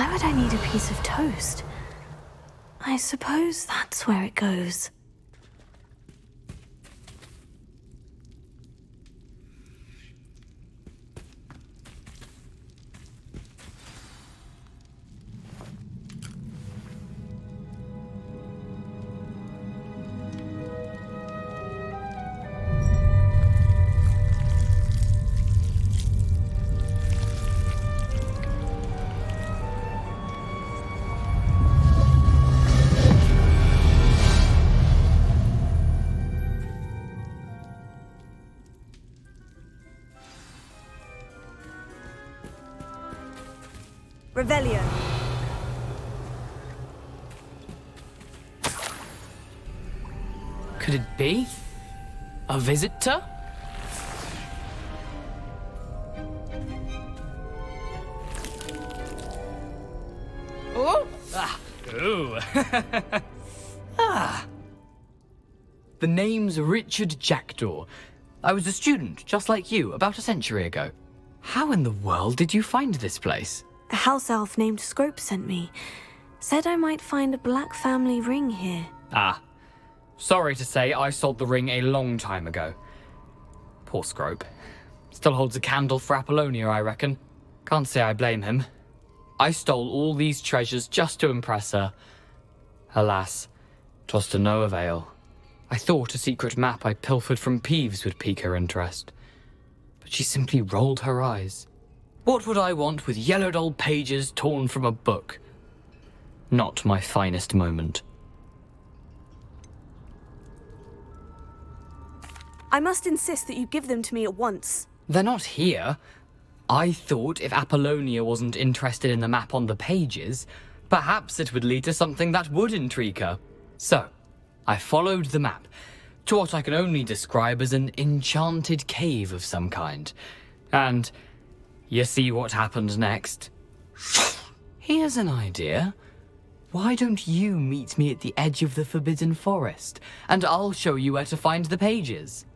Why would I need a piece of toast? I suppose that's where it goes. Revelio. Could it be? A visitor? Oh! Ah! Ooh! Ah! The name's Richard Jackdaw. I was a student, just like you, about a century ago. How in the world did you find this place? A house elf named Scrope sent me. Said I might find a black family ring here. Ah. Sorry to say, I sold the ring a long time ago. Poor Scrope. Still holds a candle for Apollonia, I reckon. Can't say I blame him. I stole all these treasures just to impress her. Alas, 'twas to no avail. I thought a secret map I pilfered from Peeves would pique her interest. But she simply rolled her eyes. What would I want with yellowed old pages torn from a book? Not my finest moment. I must insist that you give them to me at once. They're not here. I thought if Apollonia wasn't interested in the map on the pages, perhaps it would lead to something that would intrigue her. So, I followed the map to what I can only describe as an enchanted cave of some kind. And you see what happened next? Here's an idea. Why don't you meet me at the edge of the Forbidden Forest, and I'll show you where to find the pages.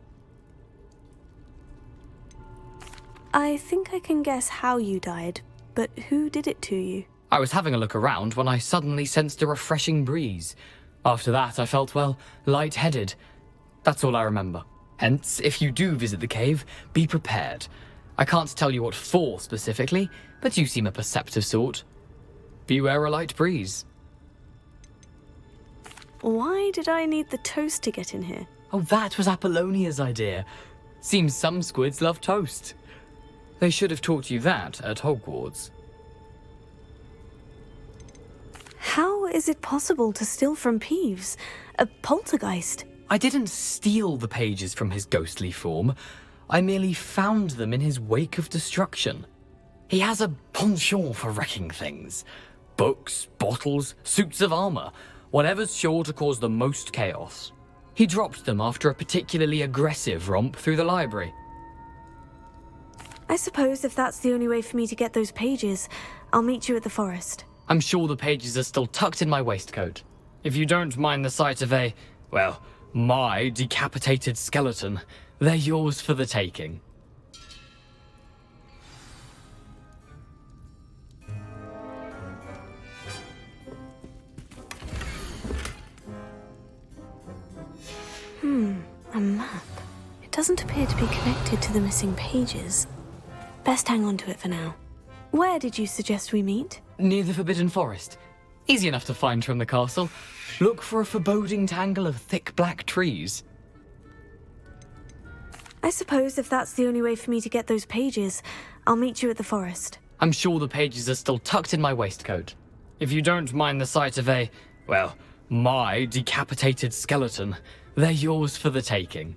I think I can guess how you died, but who did it to you? I was having a look around when I suddenly sensed a refreshing breeze. After that, I felt, well, lightheaded. That's all I remember. Hence, if you do visit the cave, be prepared. I can't tell you what for specifically, but you seem a perceptive sort. Beware a light breeze. Why did I need the toast to get in here? Oh, that was Apollonia's idea. Seems some squids love toast. They should have taught you that at Hogwarts. How is it possible to steal from Peeves? A poltergeist? I didn't steal the pages from his ghostly form. I merely found them in his wake of destruction. He has a penchant for wrecking things. Books, bottles, suits of armor, whatever's sure to cause the most chaos. He dropped them after a particularly aggressive romp through the library. I suppose if that's the only way for me to get those pages, I'll meet you at the forest. I'm sure the pages are still tucked in my waistcoat. If you don't mind the sight of a, well, my decapitated skeleton, they're yours for the taking. A map. It doesn't appear to be connected to the missing pages. Best hang on to it for now. Where did you suggest we meet? Near the Forbidden Forest. Easy enough to find from the castle. Look for a foreboding tangle of thick black trees. I suppose if that's the only way for me to get those pages, I'll meet you at the forest. I'm sure the pages are still tucked in my waistcoat. If you don't mind the sight of a, well, my decapitated skeleton, they're yours for the taking.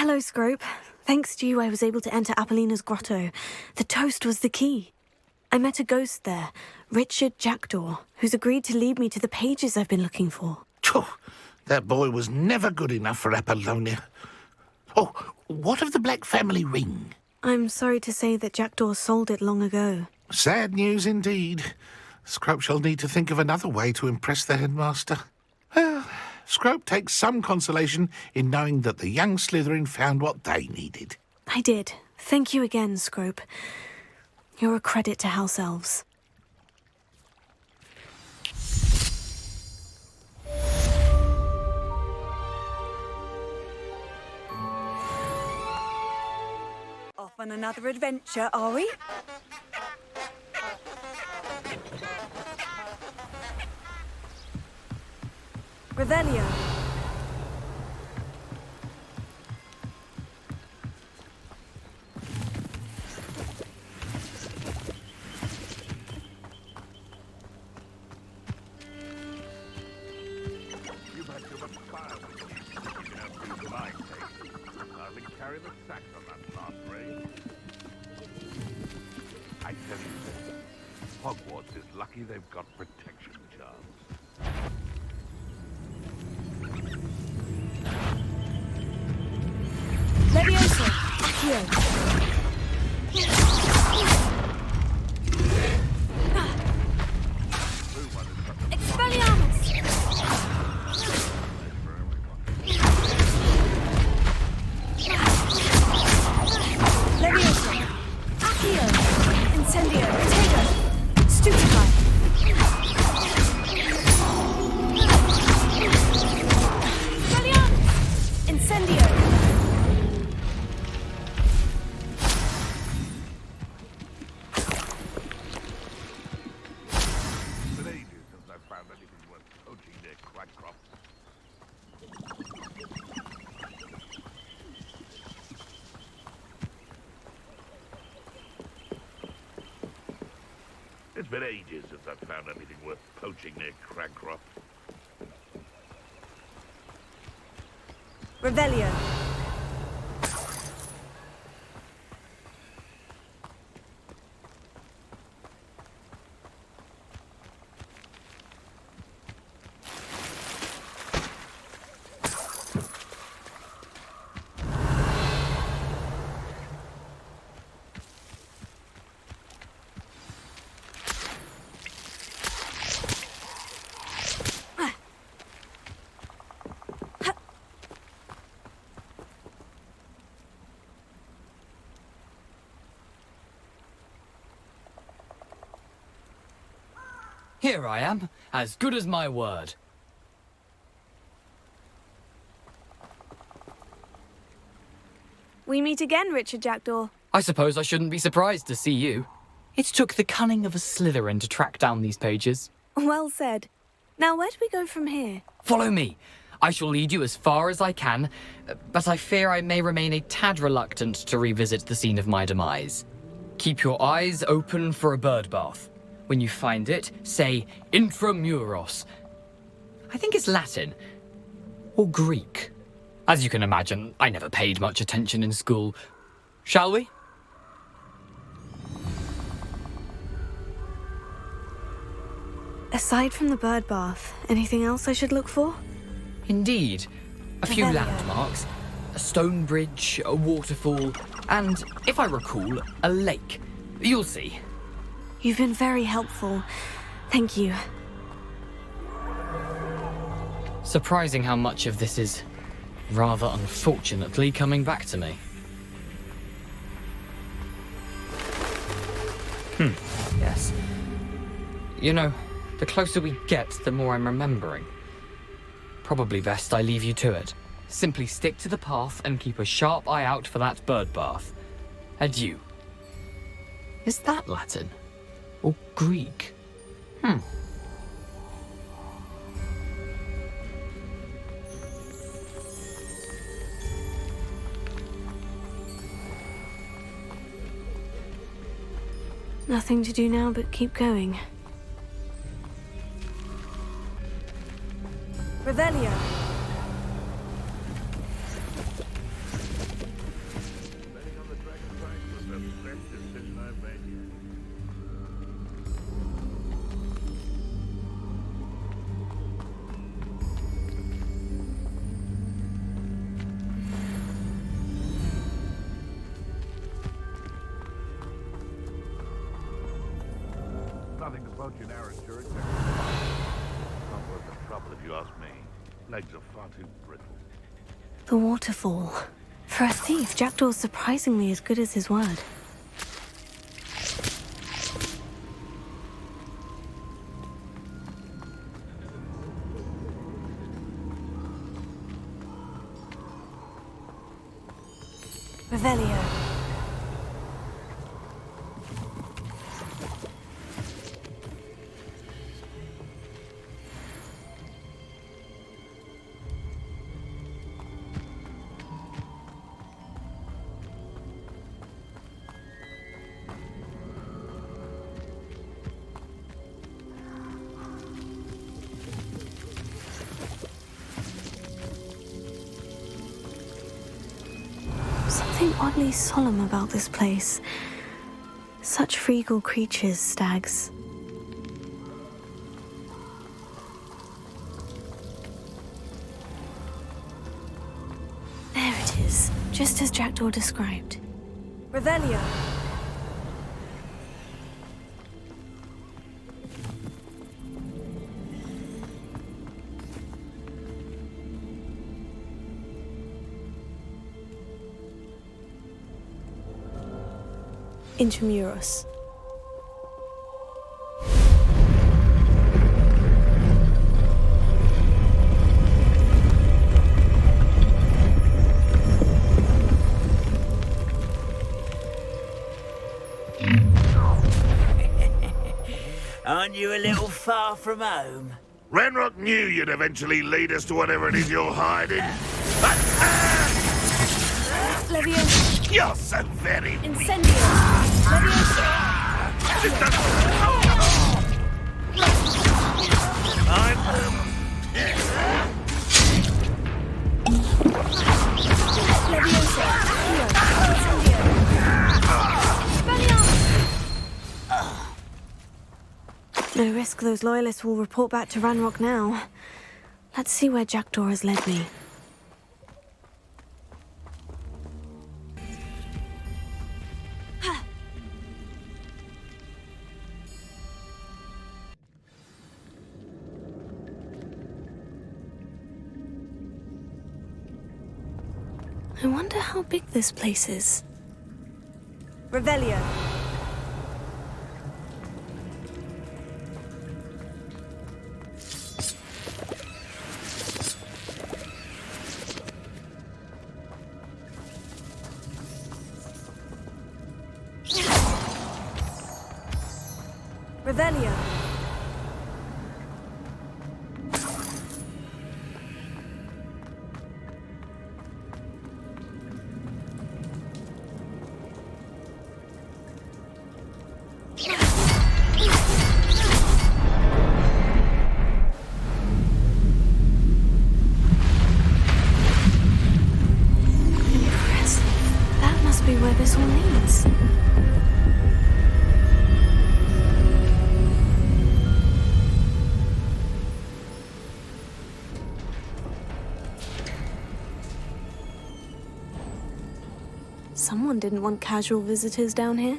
Hello, Scrope. Thanks to you, I was able to enter Apollina's grotto. The toast was the key. I met a ghost there, Richard Jackdaw, who's agreed to lead me to the pages I've been looking for. Phew, that boy was never good enough for Apollonia. Oh, what of the Black family ring? I'm sorry to say that Jackdaw sold it long ago. Sad news indeed. Scrope shall need to think of another way to impress the headmaster. Well, Scrope takes some consolation in knowing that the young Slytherin found what they needed. I did. Thank you again, Scrope. You're a credit to House Elves. Off on another adventure, are we? Revelio. You've had too much fire with you. You can have to my taste. Hardly carry the sack on that last raid. I tell you this, Hogwarts is lucky they've got protection charms. Leviosa. Accio. Expelliarmus. Leviosa. Accio. Incendio. Potato. Stupefy. Expelliarmus. Incendio. It's been ages since I've found anything worth poaching near Cragcroft. It's been ages since I've found anything worth poaching near Cragcroft. Revelio. Here I am, as good as my word. We meet again, Richard Jackdaw. I suppose I shouldn't be surprised to see you. It took the cunning of a Slytherin to track down these pages. Well said. Now, where do we go from here? Follow me. I shall lead you as far as I can, but I fear I may remain a tad reluctant to revisit the scene of my demise. Keep your eyes open for a bird bath. When you find it, say intramuros. I think it's Latin. Or Greek. As you can imagine, I never paid much attention in school. Shall we? Aside from the bird bath, anything else I should look for? Indeed. A few Revelio. landmarks. A stone bridge, a waterfall, and, if I recall, a lake. You'll see. You've been very helpful. Thank you. Surprising how much of this is, rather unfortunately, coming back to me. Yes. You know, the closer we get, the more I'm remembering. Probably best I leave you to it. Simply stick to the path and keep a sharp eye out for that bird bath. Adieu. Is that Latin? Or Greek? Nothing to do now but keep going. Revelio. decision I've made yet. Nothing about your narrow church. Not worth the trouble if you ask me. Legs are far too brittle. The waterfall. For a thief, Jackdaw's surprisingly as good as his word. Revelio. Something oddly solemn about this place. Such regal creatures, stags. There it is, just as Jackdaw described. Revelio. Intramuros. Aren't you a little far from home? Ranrock knew you'd eventually lead us to whatever it is you're hiding. Leviosa. You're so very weak. Incendio. Leviosa. Leviosa. Incendio. No risk those loyalists will report back to Ranrock now. Let's see where Jackdaw has led me. I wonder how big this place is. Revelio. Revelio. Impressive. That must be where this all leads. Someone didn't want casual visitors down here.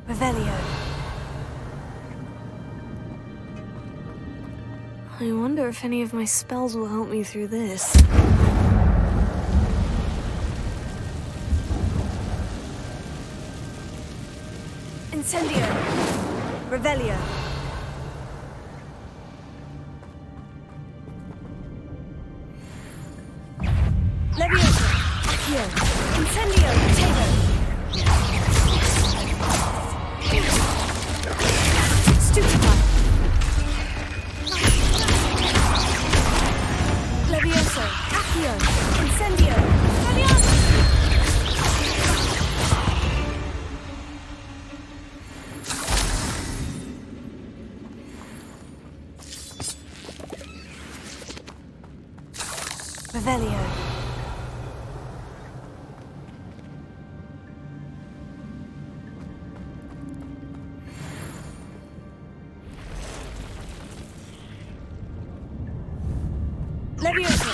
Revelio. I wonder if any of my spells will help me through this. Incendio. Revelio. Leviosa. Accio. Incendio. Potato. Stupefy. Leviosa. Accio. Incendio. Leviosa. Revelio. Levioso.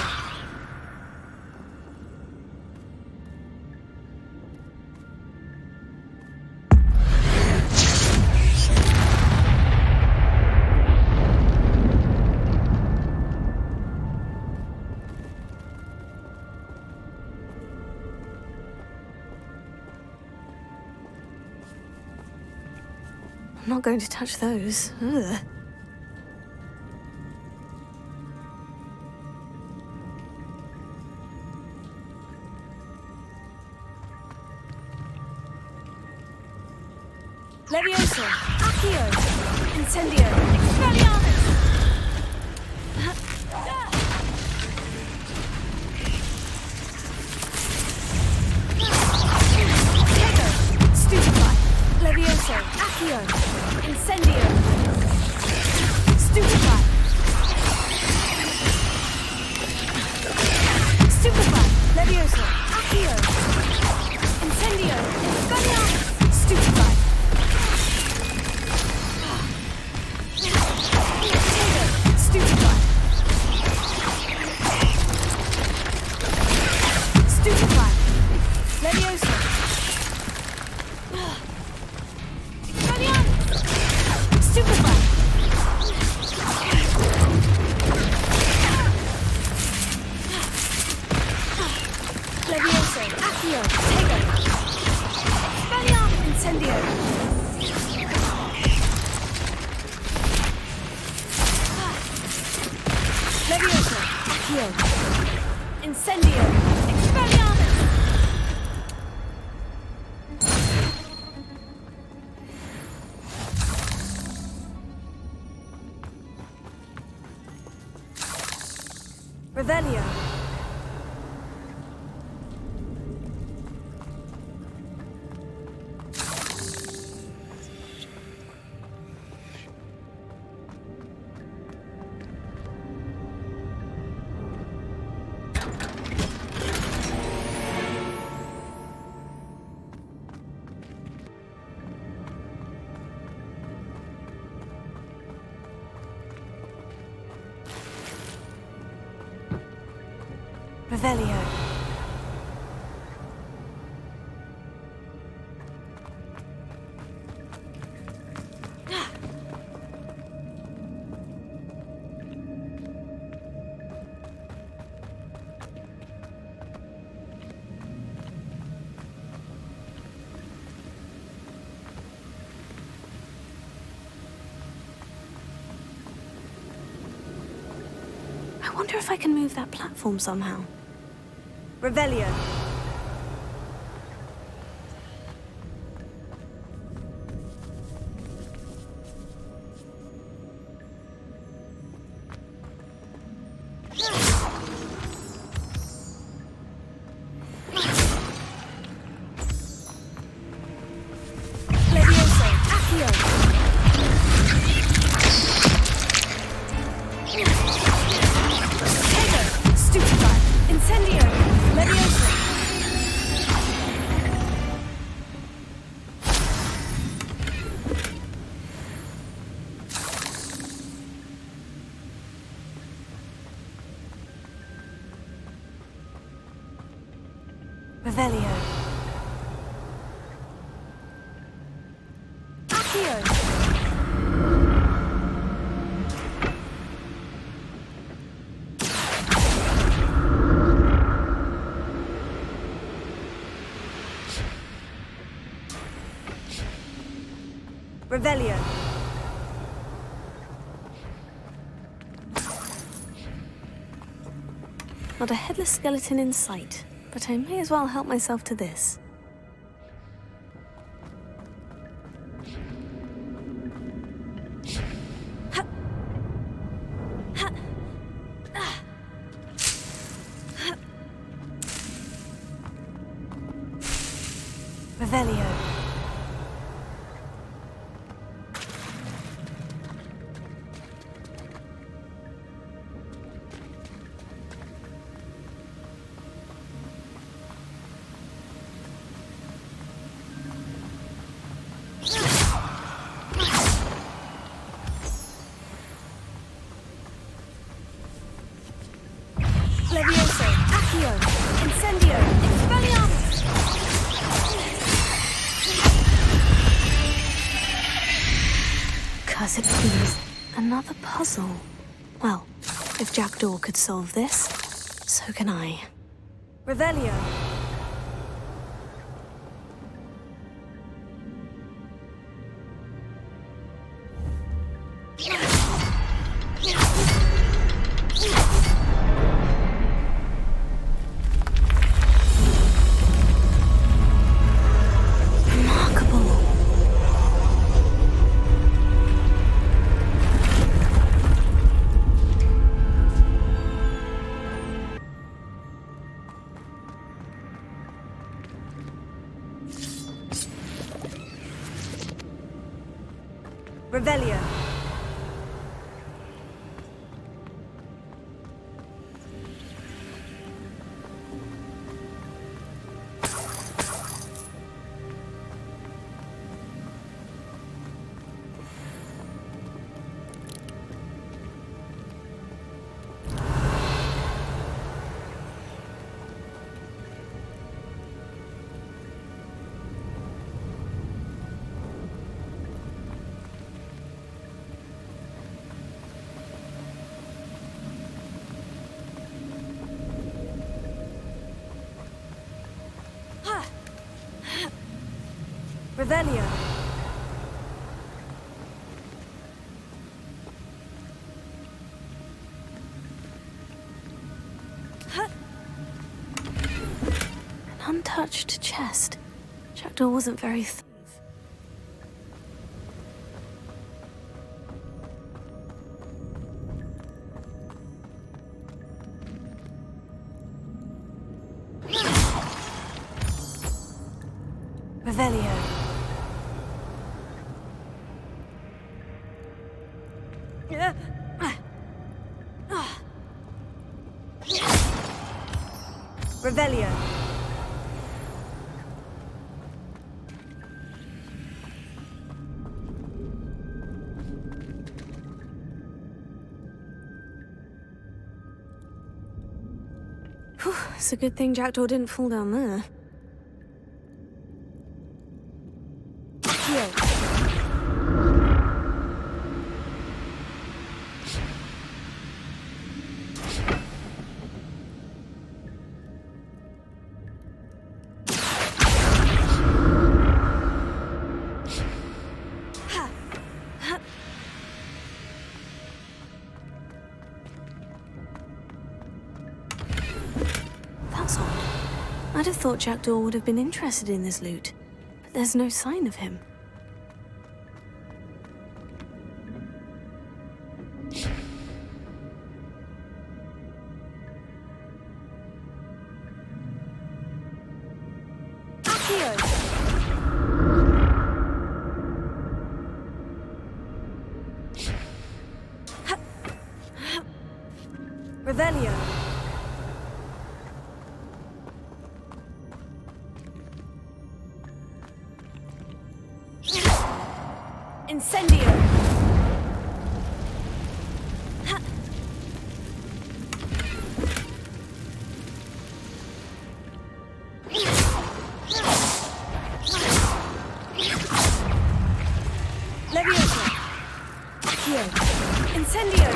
I'm not going to touch those. Ugh. Levioso. Accio. Incendio. Expelliarmus. Tego. Stupefy. Levioso. Accio. Incendio. Stupefy. Stupefy. Levioso. Accio. Incendio. Expelliarmus. Stupefy. Stupefy. Stupefy. Levioso. Expelliarmus. Stupefy. Levioso. Accio. Tego. Expelliarmus. Incendio. Levioso. Accio. Incendio. Expelliarmus. Revelio. Revelio. I wonder if I can move that platform somehow. Revelio. Levioso. Accio. Tego. Stupefy. Incendio. Levioso. Revelio. Accio. Revelio. Not a headless skeleton in sight, but I may as well help myself to this. Revelio. Cursed please. Another puzzle. Well, if Jackdaw could solve this, so can I. Revelio. Revelio. Revelio. An untouched chest. Jackdaw wasn't very Revelio. Revelio. Whew, it's a good thing Jackdaw didn't fall down there. Here. That's odd. I'd have thought Jackdaw would have been interested in this loot, but there's no sign of him. Revelio. Incendio. Leviosa. Accio. Incendio.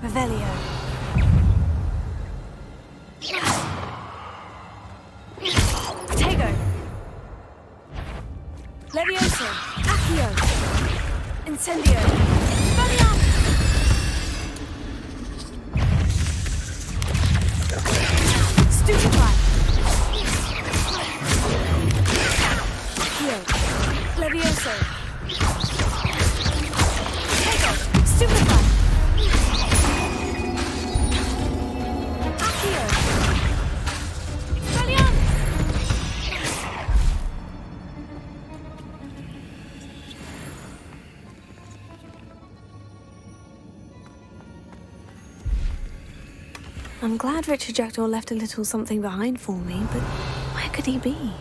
Revelio. Tego. Levioso. Accio. Incendio. Expelliarmus. Stupefy. Accio. Levioso. Tego. Stupefy. I'm glad Richard Jackdaw left a little something behind for me, but where could he be?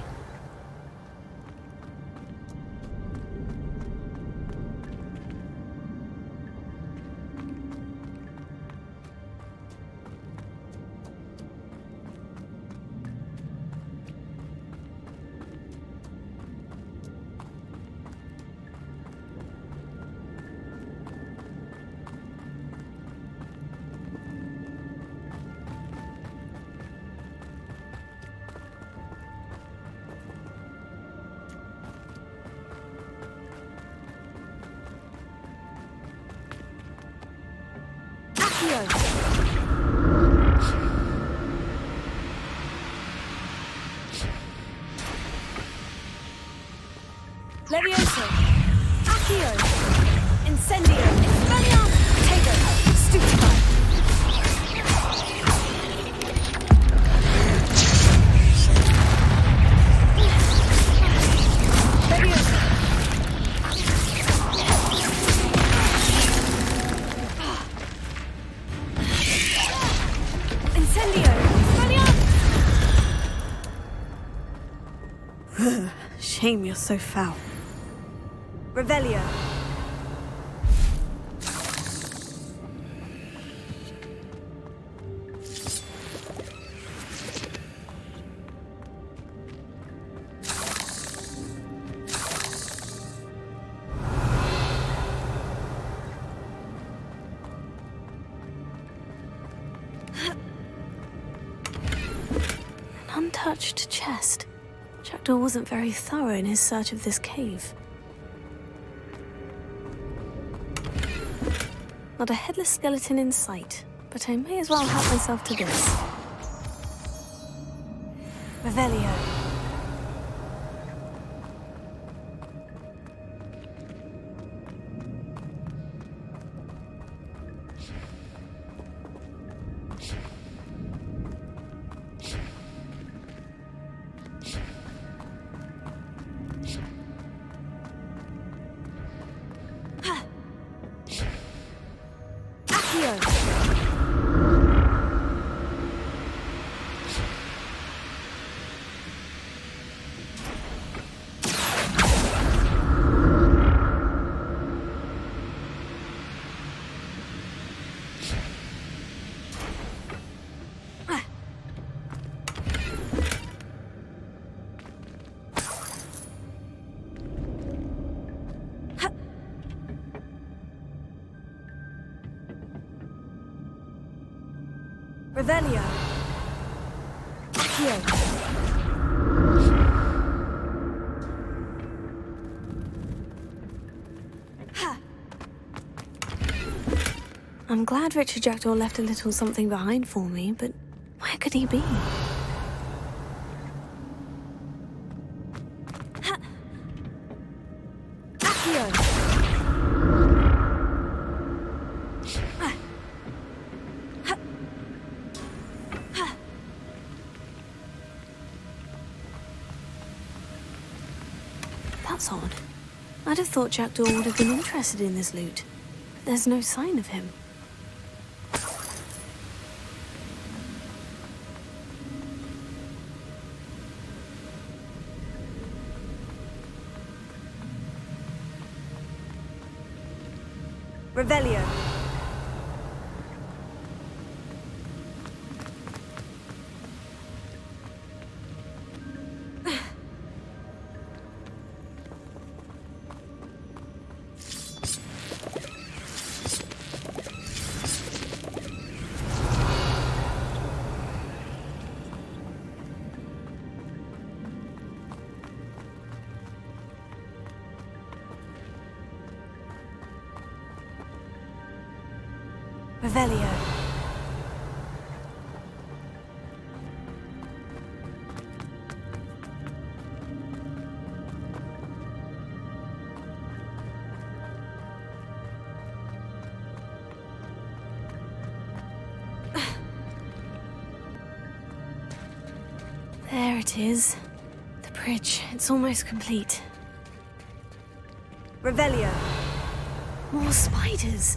Levioso! Accio! Incendio! Expelliarmus! Potato! Stupefy! Levioso! Incendio! Expelliarmus! Shame you're so foul. Revelio. An untouched chest. Jackdaw wasn't very thorough in his search of this cave. Not a headless skeleton in sight, but I may as well help myself to this. Revelio. Revelio. Accio. I'm glad Richard Jackdaw left a little something behind for me, but where could he be? Accio. That's odd. I'd have thought Jackdaw would have been interested in this loot, but there's no sign of him. Revelio. Revelio. There it is. The bridge. It's almost complete. Revelio. More spiders.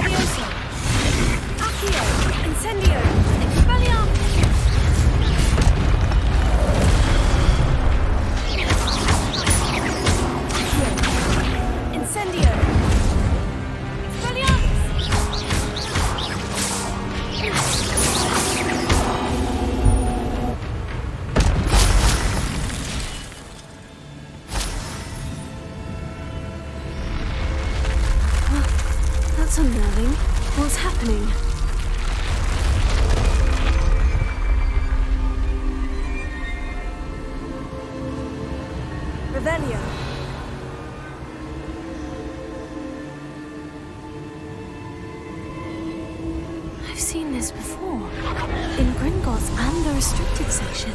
That's unnerving. What's happening? Revelio. I've seen this before. In Gringotts and the restricted section.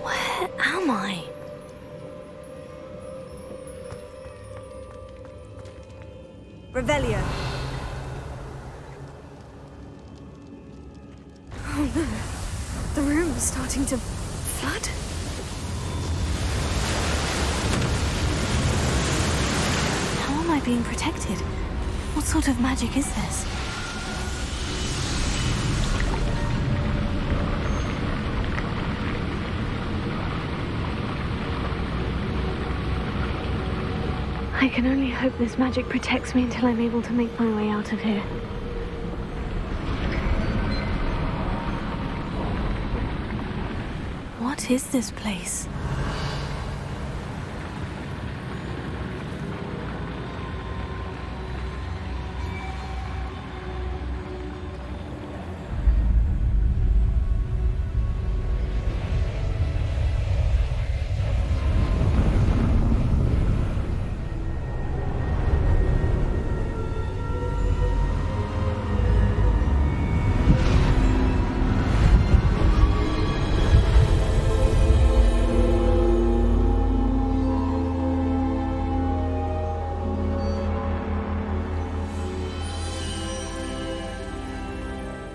Where am I? Revelio. Oh no. The room is starting to flood. How am I being protected? What sort of magic is this? I can only hope this magic protects me until I'm able to make my way out of here. What is this place?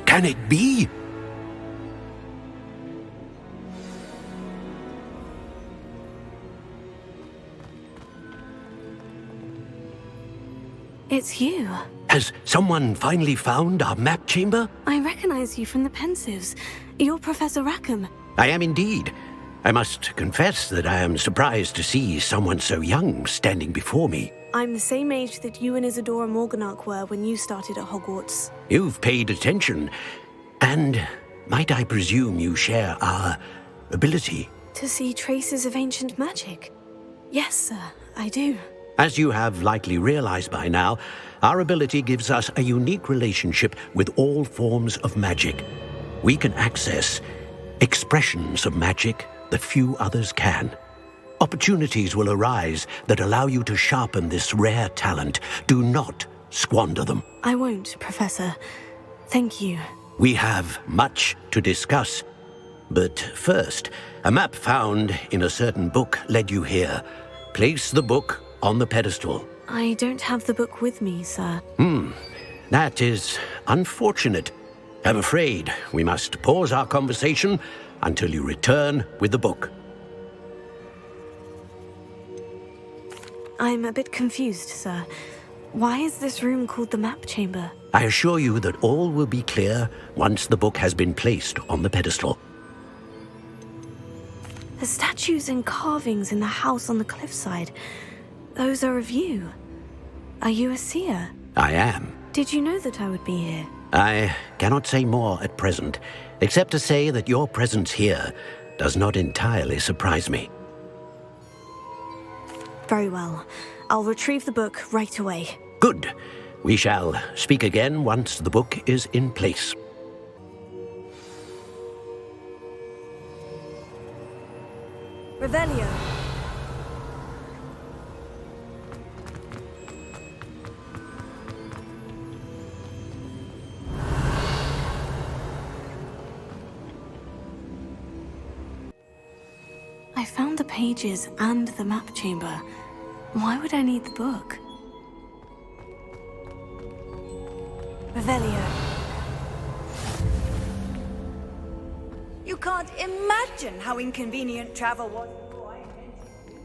Can it be? It's you. Has someone finally found our map chamber? I recognize you from the Pensives. You're Professor Rackham. I am indeed. I must confess that I am surprised to see someone so young standing before me. I'm the same age that you and Isadora Morganach were when you started at Hogwarts. You've paid attention, and might I presume you share our ability? To see traces of ancient magic? Yes, sir, I do. As you have likely realized by now, our ability gives us a unique relationship with all forms of magic. We can access expressions of magic that few others can. Opportunities will arise that allow you to sharpen this rare talent. Do not squander them. I won't, Professor. Thank you. We have much to discuss. But first, a map found in a certain book led you here. Place the book on the pedestal. I don't have the book with me, sir. That is unfortunate. I'm afraid we must pause our conversation until you return with the book. I'm a bit confused, sir. Why is this room called the map chamber? I assure you that all will be clear once the book has been placed on the pedestal. The statues and carvings in the house on the cliffside, those are of you. Are you a seer? I am. Did you know that I would be here? I cannot say more at present, except to say that your presence here does not entirely surprise me. Very well. I'll retrieve the book right away. Good. We shall speak again once the book is in place. Revelio. I found the pages and the map chamber. Why would I need the book? Revelio. You can't imagine how inconvenient travel was before I invented it.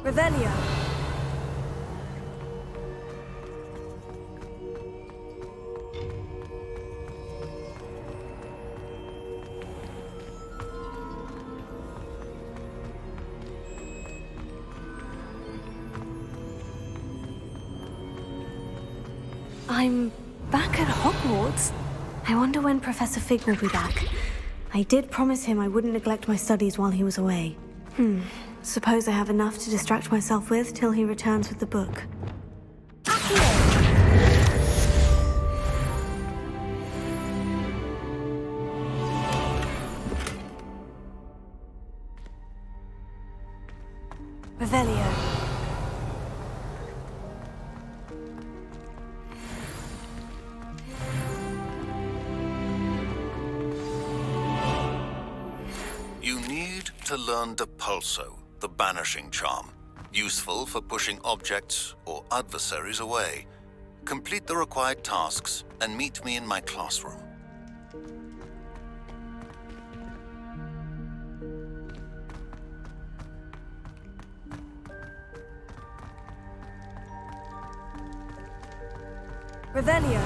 Revelio. I'm back at Hogwarts. I wonder when Professor Fig will be back. I did promise him I wouldn't neglect my studies while he was away. Suppose I have enough to distract myself with till he returns with the book. Revelio. You need to learn Depulso, the banishing charm. Useful for pushing objects or adversaries away. Complete the required tasks and meet me in my classroom. Revelio.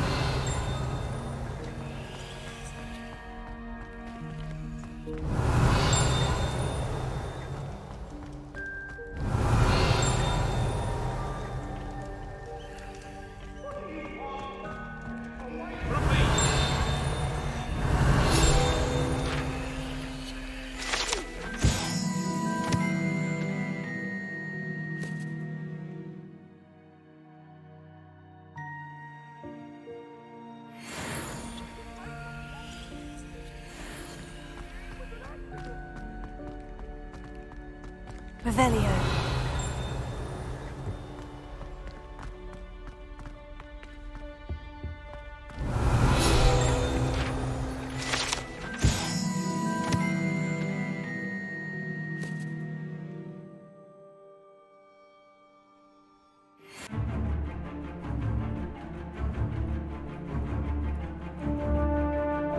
Revelio.